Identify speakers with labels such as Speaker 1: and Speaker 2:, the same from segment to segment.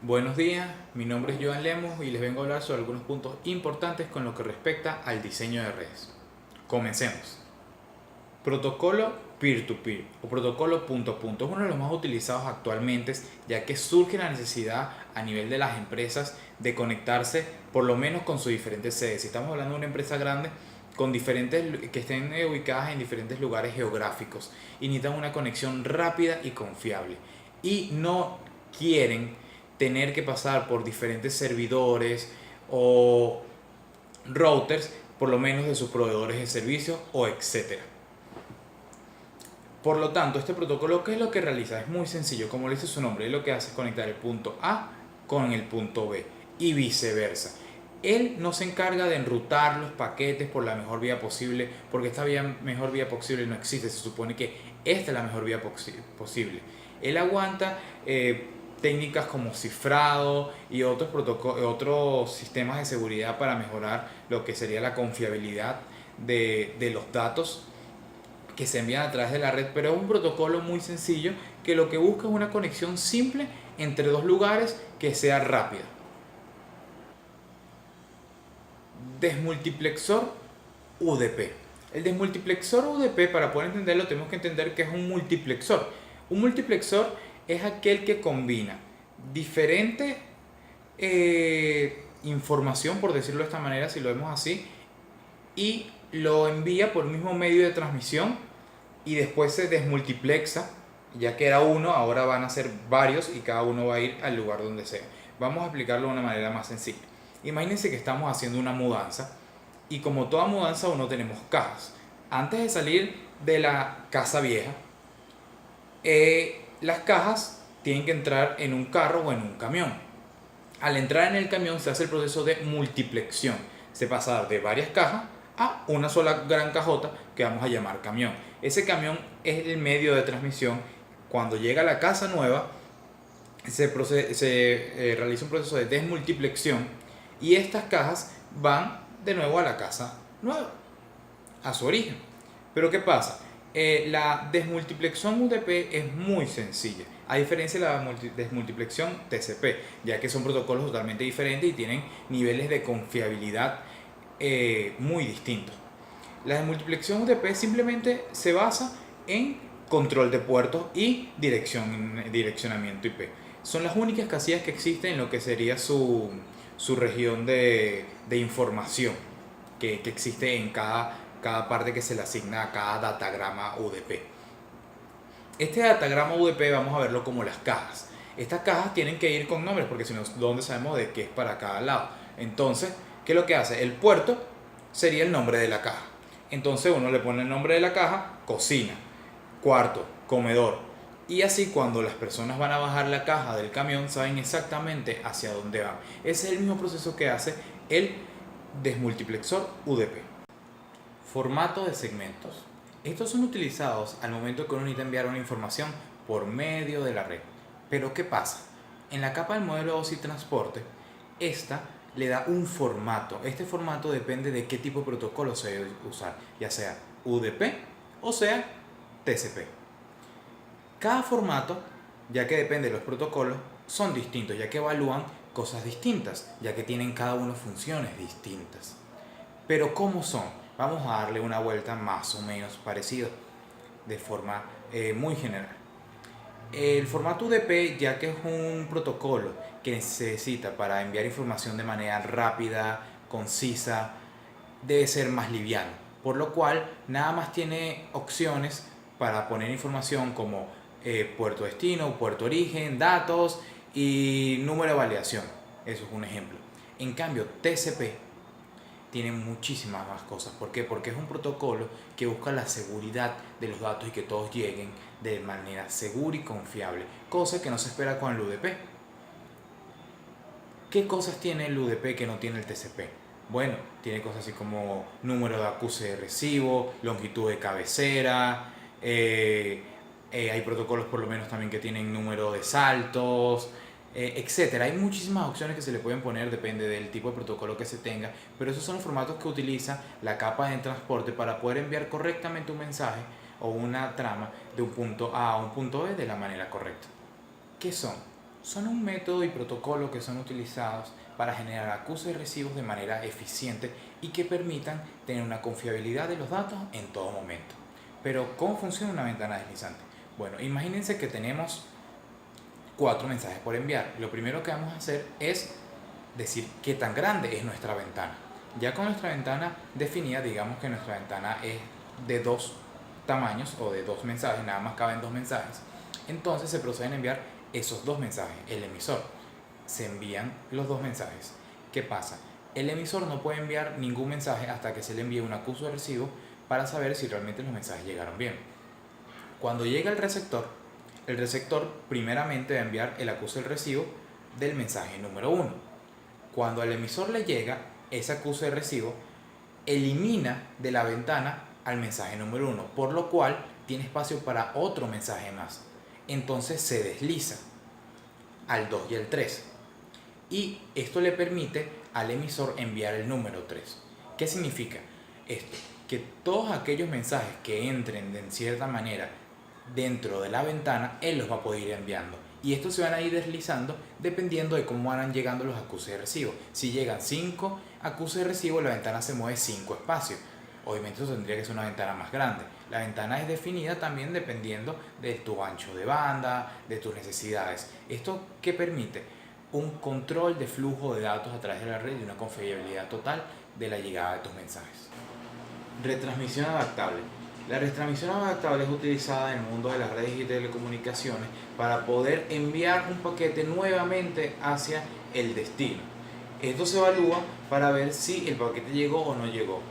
Speaker 1: Buenos días, mi nombre es Joan Lemos y les vengo a hablar sobre algunos puntos importantes con lo que respecta al diseño de redes. Comencemos. Protocolo peer-to-peer o protocolo punto a punto es uno de los más utilizados actualmente, ya que surge la necesidad a nivel de las empresas de conectarse por lo menos con sus diferentes sedes. Si estamos hablando de una empresa grande con diferentes que estén ubicadas en diferentes lugares geográficos y necesitan una conexión rápida y confiable y no quieren tener que pasar por diferentes servidores o routers, por lo menos de sus proveedores de servicios o etcétera. Por lo tanto, este protocolo, ¿qué es lo que realiza? Es muy sencillo, como le dice su nombre, lo que hace es conectar el punto A con el punto B y viceversa. Él no se encarga de enrutar los paquetes por la mejor vía posible, porque esta mejor vía posible no existe, se supone que esta es la mejor vía posible. Él aguanta técnicas como cifrado y otros sistemas de seguridad para mejorar lo que sería la confiabilidad de los datos que se envían a través de la red, pero es un protocolo muy sencillo que lo que busca es una conexión simple entre dos lugares que sea rápida. Desmultiplexor UDP. El desmultiplexor UDP, para poder entenderlo, tenemos que entender que es un multiplexor. Un multiplexor es aquel que combina diferente información, por decirlo de esta manera, si lo vemos así, y lo envía por el mismo medio de transmisión y después se desmultiplexa, ya que era uno, ahora van a ser varios y cada uno va a ir al lugar donde sea. Vamos a explicarlo de una manera más sencilla. Imagínense que estamos haciendo una mudanza y como toda mudanza uno tenemos cajas. Antes de salir de la casa vieja, las cajas tienen que entrar en un carro o en un camión. Al entrar en el camión se hace el proceso de multiplexión. Se pasa de varias cajas a una sola gran cajota que vamos a llamar camión. Ese camión es el medio de transmisión. Cuando llega a la casa nueva, se realiza un proceso de desmultiplexión y estas cajas van de nuevo a la casa nueva, a su origen. Pero ¿qué pasa? La desmultiplexión UDP es muy sencilla, a diferencia de la desmultiplexión TCP, ya que son protocolos totalmente diferentes y tienen niveles de confiabilidad muy distintos. La desmultiplexión UDP simplemente se basa en control de puertos y direccionamiento IP. Son las únicas casillas que existen en lo que sería su región de información que existe en cada parte que se le asigna a cada datagrama UDP. Este datagrama UDP vamos a verlo como las cajas. Estas cajas tienen que ir con nombres porque si no, ¿dónde sabemos de qué es para cada lado? Entonces, ¿qué es lo que hace? El puerto sería el nombre de la caja. Entonces uno le pone el nombre de la caja, cocina, cuarto, comedor. Y así cuando las personas van a bajar la caja del camión saben exactamente hacia dónde van. Ese es el mismo proceso que hace el desmultiplexor UDP. Formato de segmentos. Estos son utilizados al momento que uno necesita enviar una información por medio de la red. Pero ¿qué pasa? En la capa del modelo OSI transporte, esta le da un formato. Este formato depende de qué tipo de protocolo se debe usar, ya sea UDP o sea TCP. Cada formato, ya que depende de los protocolos, son distintos, ya que evalúan cosas distintas, ya que tienen cada uno funciones distintas. Pero ¿cómo son? Vamos a darle una vuelta más o menos parecida, de forma muy general. El formato UDP, ya que es un protocolo que se necesita para enviar información de manera rápida, concisa, debe ser más liviano, por lo cual nada más tiene opciones para poner información como puerto destino, puerto origen, datos y número de validación. Eso es un ejemplo. En cambio, TCP tiene muchísimas más cosas. ¿Por qué? Porque es un protocolo que busca la seguridad de los datos y que todos lleguen de manera segura y confiable, cosa que no se espera con el UDP. ¿Qué cosas tiene el UDP que no tiene el TCP? Bueno, tiene cosas así como número de acuse de recibo, longitud de cabecera, hay protocolos por lo menos también que tienen número de saltos, etcétera. Hay muchísimas opciones que se le pueden poner, depende del tipo de protocolo que se tenga, pero esos son los formatos que utiliza la capa de transporte para poder enviar correctamente un mensaje o una trama de un punto A a un punto B de la manera correcta. ¿Qué son? son un método y protocolo que son utilizados para generar acusos y recibos de manera eficiente y que permitan tener una confiabilidad de los datos en todo momento. Pero, ¿cómo funciona una ventana deslizante? Bueno, imagínense que tenemos 4 mensajes por enviar. Lo primero que vamos a hacer es decir qué tan grande es nuestra ventana. Ya con nuestra ventana definida, digamos que nuestra ventana es de 2 tamaños o de 2 mensajes, nada más caben 2 mensajes. Entonces se proceden a enviar esos 2 mensajes. El emisor, se envían los 2 mensajes. ¿Qué pasa? El emisor no puede enviar ningún mensaje hasta que se le envíe un acuso de recibo para saber si realmente los mensajes llegaron bien. Cuando llega el receptor primeramente va a enviar el acuso del recibo del mensaje número 1. Cuando al emisor le llega ese acuso de recibo, elimina de la ventana al mensaje número 1, por lo cual tiene espacio para otro mensaje más. Entonces se desliza al 2 y al 3. Y esto le permite al emisor enviar el número 3. ¿Qué significa esto? Que todos aquellos mensajes que entren de cierta manera dentro de la ventana, él los va a poder ir enviando. Y estos se van a ir deslizando dependiendo de cómo van llegando los acusos de recibo. Si llegan 5 acusos de recibo, la ventana se mueve 5 espacios. Obviamente eso tendría que ser una ventana más grande. La ventana es definida también dependiendo de tu ancho de banda, de tus necesidades. ¿Esto qué permite? Un control de flujo de datos a través de la red y una confiabilidad total de la llegada de tus mensajes. Retransmisión adaptable. La retransmisión adaptable es utilizada en el mundo de las redes y telecomunicaciones para poder enviar un paquete nuevamente hacia el destino. Esto se evalúa para ver si el paquete llegó o no llegó,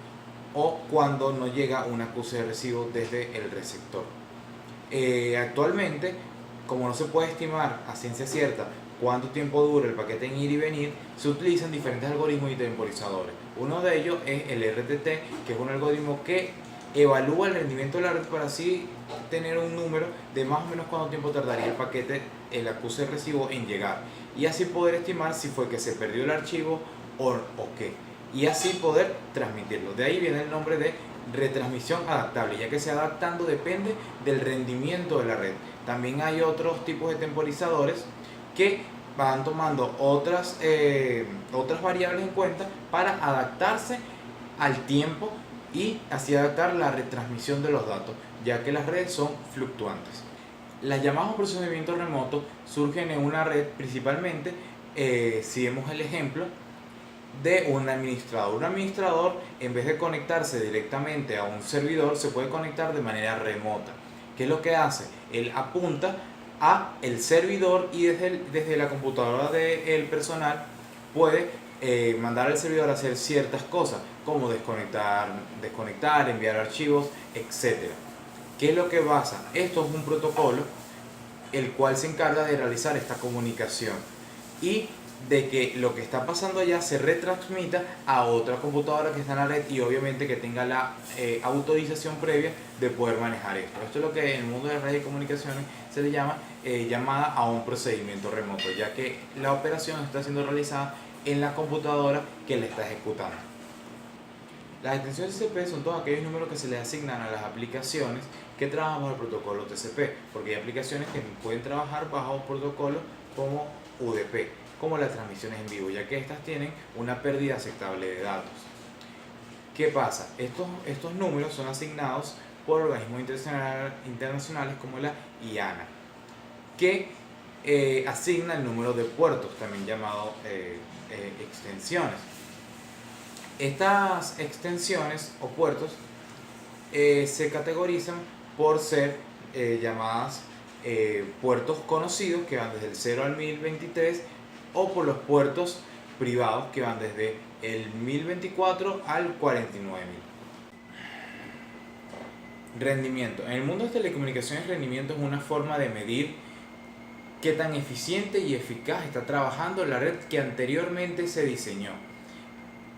Speaker 1: o cuando no llega un acuse de recibo desde el receptor. Actualmente, como no se puede estimar a ciencia cierta cuánto tiempo dura el paquete en ir y venir, se utilizan diferentes algoritmos y temporizadores. Uno de ellos es el RTT, que es un algoritmo que evalúa el rendimiento de la red para así tener un número de más o menos cuánto tiempo tardaría el paquete, el acuse de recibo en llegar, y así poder estimar si fue que se perdió el archivo o qué, y así poder transmitirlo. De ahí viene el nombre de retransmisión adaptable, ya que se adaptando depende del rendimiento de la red. También hay otros tipos de temporizadores que van tomando otras variables en cuenta para adaptarse al tiempo y así adaptar la retransmisión de los datos, ya que las redes son fluctuantes. Las llamadas por procesamiento remoto surgen en una red principalmente, si vemos el ejemplo de un administrador. Un administrador, en vez de conectarse directamente a un servidor, se puede conectar de manera remota. ¿Qué es lo que hace? Él apunta a el servidor y desde la computadora del personal puede mandar al servidor a hacer ciertas cosas, como desconectar, enviar archivos, etc. ¿Qué es lo que pasa? Esto es un protocolo el cual se encarga de realizar esta comunicación y de que lo que está pasando allá se retransmita a otra computadora que está en la red y obviamente que tenga la autorización previa de poder manejar esto. Esto es lo que en el mundo de las redes y comunicaciones se le llama llamada a un procedimiento remoto, ya que la operación está siendo realizada en la computadora que le está ejecutando. Las extensiones TCP son todos aquellos números que se les asignan a las aplicaciones que trabajan bajo el protocolo TCP, porque hay aplicaciones que pueden trabajar bajo protocolos como UDP, como las transmisiones en vivo, ya que estas tienen una pérdida aceptable de datos. ¿Qué pasa? Estos números son asignados por organismos internacionales como la IANA, que asigna el número de puertos, también llamado extensiones. Estas extensiones o puertos se categorizan por ser llamadas puertos conocidos, que van desde el 0 al 1023, o por los puertos privados, que van desde el 1024 al 49000. Rendimiento. En el mundo de telecomunicaciones, rendimiento es una forma de medir qué tan eficiente y eficaz está trabajando la red que anteriormente se diseñó.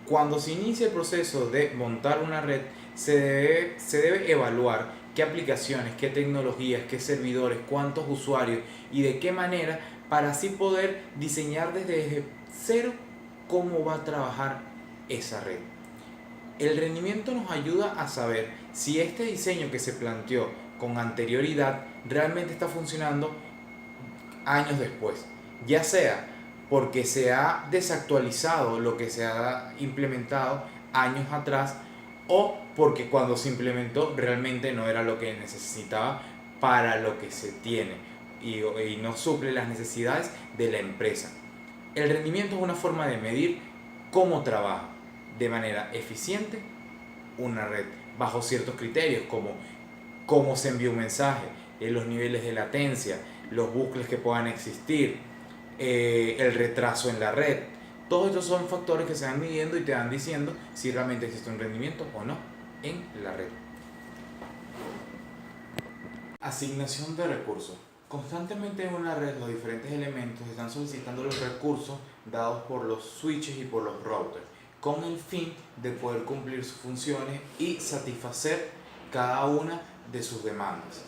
Speaker 1: Cuando se inicia el proceso de montar una red, se debe evaluar qué aplicaciones, qué tecnologías, qué servidores, cuántos usuarios y de qué manera, para así poder diseñar desde cero cómo va a trabajar esa red. El rendimiento nos ayuda a saber si este diseño que se planteó con anterioridad realmente está funcionando años después. ya sea porque se ha desactualizado lo que se ha implementado años atrás, o porque cuando se implementó realmente no era lo que necesitaba para lo que se tiene y no suple las necesidades de la empresa. El rendimiento es una forma de medir cómo trabaja de manera eficiente una red bajo ciertos criterios como cómo se envía un mensaje, los niveles de latencia, los bucles que puedan existir, el retraso en la red. Todos estos son factores que se van midiendo y te van diciendo si realmente existe un rendimiento o no en la red. Asignación de recursos. Constantemente en una red los diferentes elementos están solicitando los recursos dados por los switches y por los routers, con el fin de poder cumplir sus funciones y satisfacer cada una de sus demandas.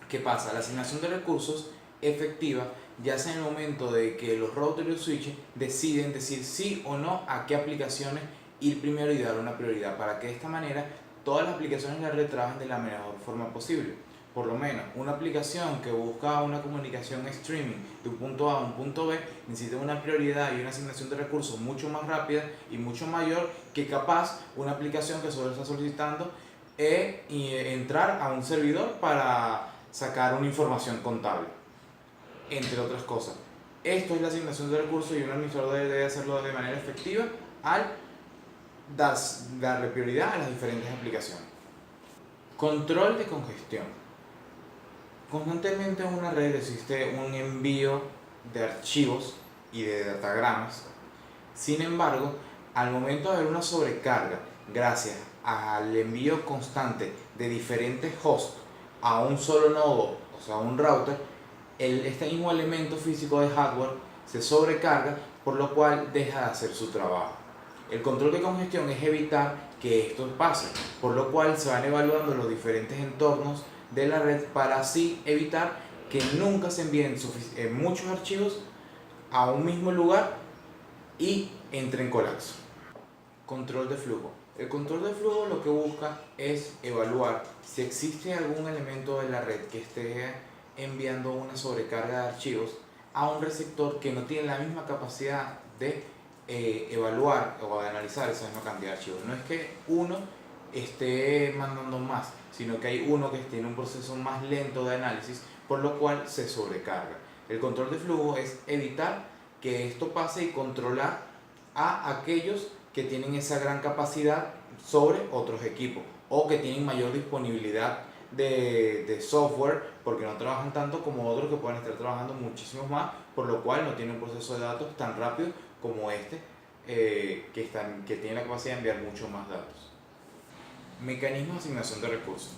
Speaker 1: ¿Qué pasa? La asignación de recursos efectiva ya sea en el momento de que los routers y los switches deciden decir sí o no a qué aplicaciones ir primero y dar una prioridad, para que de esta manera todas las aplicaciones de la red trabajen de la mejor forma posible. Por lo menos una aplicación que busca una comunicación streaming de un punto A a un punto B necesita una prioridad y una asignación de recursos mucho más rápida y mucho mayor que capaz una aplicación que solo está solicitando entrar a un servidor para sacar una información contable, entre otras cosas. Esto es la asignación de recursos y un administrador debe hacerlo de manera efectiva al darle prioridad a las diferentes aplicaciones. Control de congestión. Constantemente en una red existe un envío de archivos y de datagramas. Sin embargo, al momento de haber una sobrecarga, gracias al envío constante de diferentes hosts a un solo nodo, o sea, un router, este mismo elemento físico de hardware se sobrecarga, por lo cual deja de hacer su trabajo. El control de congestión es evitar que esto pase, por lo cual se van evaluando los diferentes entornos de la red para así evitar que nunca se envíen muchos archivos a un mismo lugar y entre en colapso. Control de flujo. El control de flujo lo que busca es evaluar si existe algún elemento de la red que esté enviando una sobrecarga de archivos a un receptor que no tiene la misma capacidad de evaluar o de analizar esa misma cantidad de archivos. No es que uno esté mandando más, sino que hay uno que tiene un proceso más lento de análisis, por lo cual se sobrecarga. El control de flujo es evitar que esto pase y controlar a aquellos que tienen esa gran capacidad sobre otros equipos o que tienen mayor disponibilidad de software, porque no trabajan tanto como otros que pueden estar trabajando muchísimo más, por lo cual no tienen un proceso de datos tan rápido como este, que tiene la capacidad de enviar mucho más datos. Mecanismo de asignación de recursos.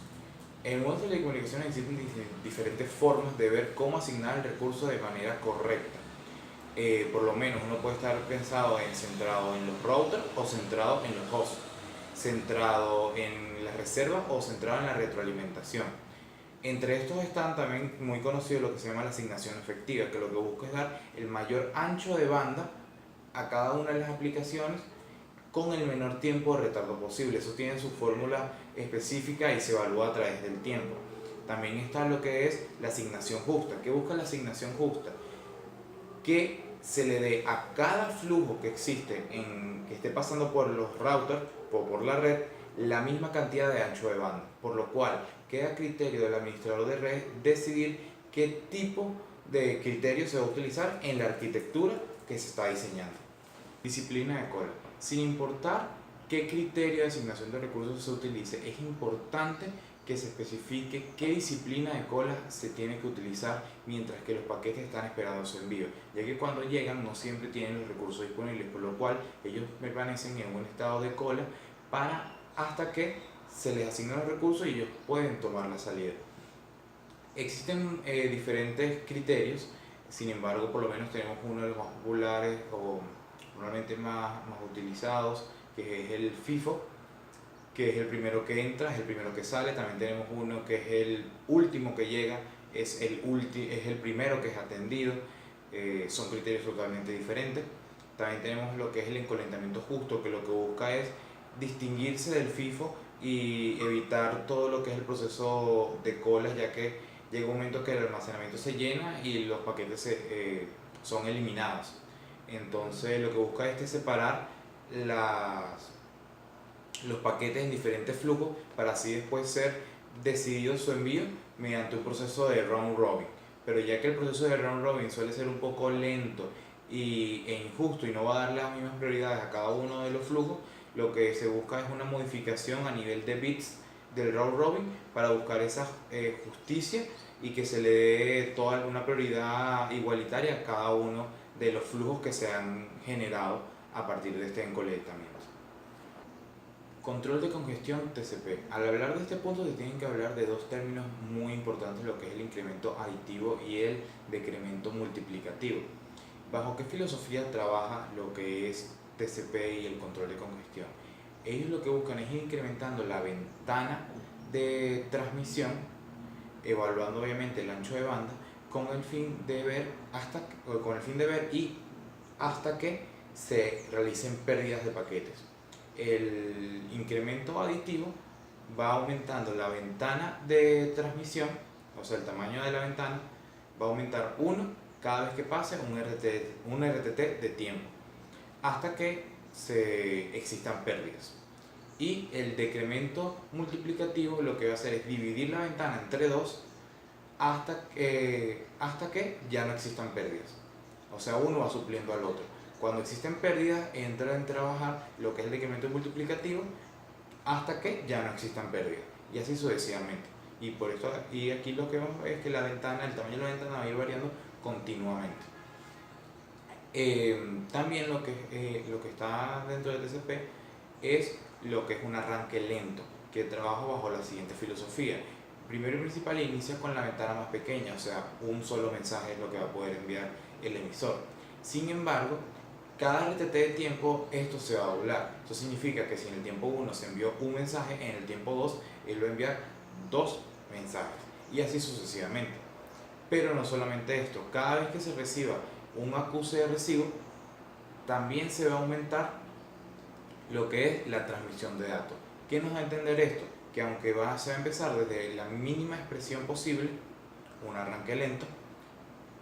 Speaker 1: En el mundo de telecomunicaciones existen diferentes formas de ver cómo asignar el recurso de manera correcta. Por lo menos uno puede estar centrado en los routers o centrado en los hosts, centrado en las reservas o centrado en la retroalimentación. Entre estos están también muy conocidos lo que se llama la asignación efectiva, que lo que busca es dar el mayor ancho de banda a cada una de las aplicaciones con el menor tiempo de retardo posible. Eso tiene su fórmula específica y se evalúa a través del tiempo. También está lo que es la asignación justa. ¿Qué busca la asignación justa? Que se le dé a cada flujo que existe, que esté pasando por los routers o por la red, la misma cantidad de ancho de banda, por lo cual queda a criterio del administrador de red decidir qué tipo de criterio se va a utilizar en la arquitectura que se está diseñando. Disciplina de cola. Sin importar qué criterio de asignación de recursos se utilice, es importante que se especifique qué disciplina de cola se tiene que utilizar mientras que los paquetes están esperando su envío, ya que cuando llegan no siempre tienen los recursos disponibles, por lo cual ellos permanecen en un estado de cola hasta que se les asignan los recursos y ellos pueden tomar la salida. Existen diferentes criterios, sin embargo por lo menos tenemos uno de los más populares o normalmente más utilizados, que es el FIFO, que es el primero que entra, es el primero que sale. También tenemos uno que es el último que llega, es el primero que es atendido. Son criterios totalmente diferentes. También tenemos lo que es el encolentamiento justo, que lo que busca es distinguirse del FIFO y evitar todo lo que es el proceso de colas, ya que llega un momento que el almacenamiento se llena y los paquetes son eliminadas. Entonces lo que busca es separar los paquetes en diferentes flujos para así después ser decidido su envío mediante un proceso de round robin. Pero ya que el proceso de round robin suele ser un poco lento e injusto y no va a dar las mismas prioridades a cada uno de los flujos, lo que se busca es una modificación a nivel de bits del round robin para buscar esa justicia y que se le dé toda una prioridad igualitaria a cada uno de los flujos que se han generado a partir de este encolectamiento. Control de congestión TCP. Al hablar de este punto se tienen que hablar de dos términos muy importantes, lo que es el incremento aditivo y el decremento multiplicativo. ¿Bajo qué filosofía trabaja lo que es TCP y el control de congestión? Ellos lo que buscan es ir incrementando la ventana de transmisión, evaluando obviamente el ancho de banda, con el fin de ver y hasta que se realicen pérdidas de paquetes. El incremento aditivo va aumentando la ventana de transmisión, o sea, el tamaño de la ventana va a aumentar 1 cada vez que pase un RTT de tiempo, hasta que existan pérdidas. Y el decremento multiplicativo lo que va a hacer es dividir la ventana entre 2 hasta que ya no existan pérdidas. O sea, uno va supliendo al otro. Cuando existen pérdidas, entra en trabajar lo que es el decremento multiplicativo hasta que ya no existan pérdidas. Y así sucesivamente. Y aquí lo que vemos es que el tamaño de la ventana va a ir variando continuamente. También lo que está dentro del TCP es lo que es un arranque lento, que trabaja bajo la siguiente filosofía. Primero y principal, inicia con la ventana más pequeña, o sea, un solo mensaje es lo que va a poder enviar el emisor. Sin embargo, cada RTT de tiempo esto se va a doblar. Eso significa que si en el tiempo 1 se envió un mensaje, en el tiempo 2 él va a enviar 2 mensajes y así sucesivamente. Pero no solamente esto, cada vez que se reciba un acuse de recibo, también se va a aumentar lo que es la transmisión de datos. ¿Qué nos da a entender esto? Que aunque se va a empezar desde la mínima expresión posible, un arranque lento,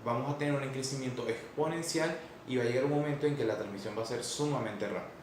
Speaker 1: vamos a tener un crecimiento exponencial y va a llegar un momento en que la transmisión va a ser sumamente rápida.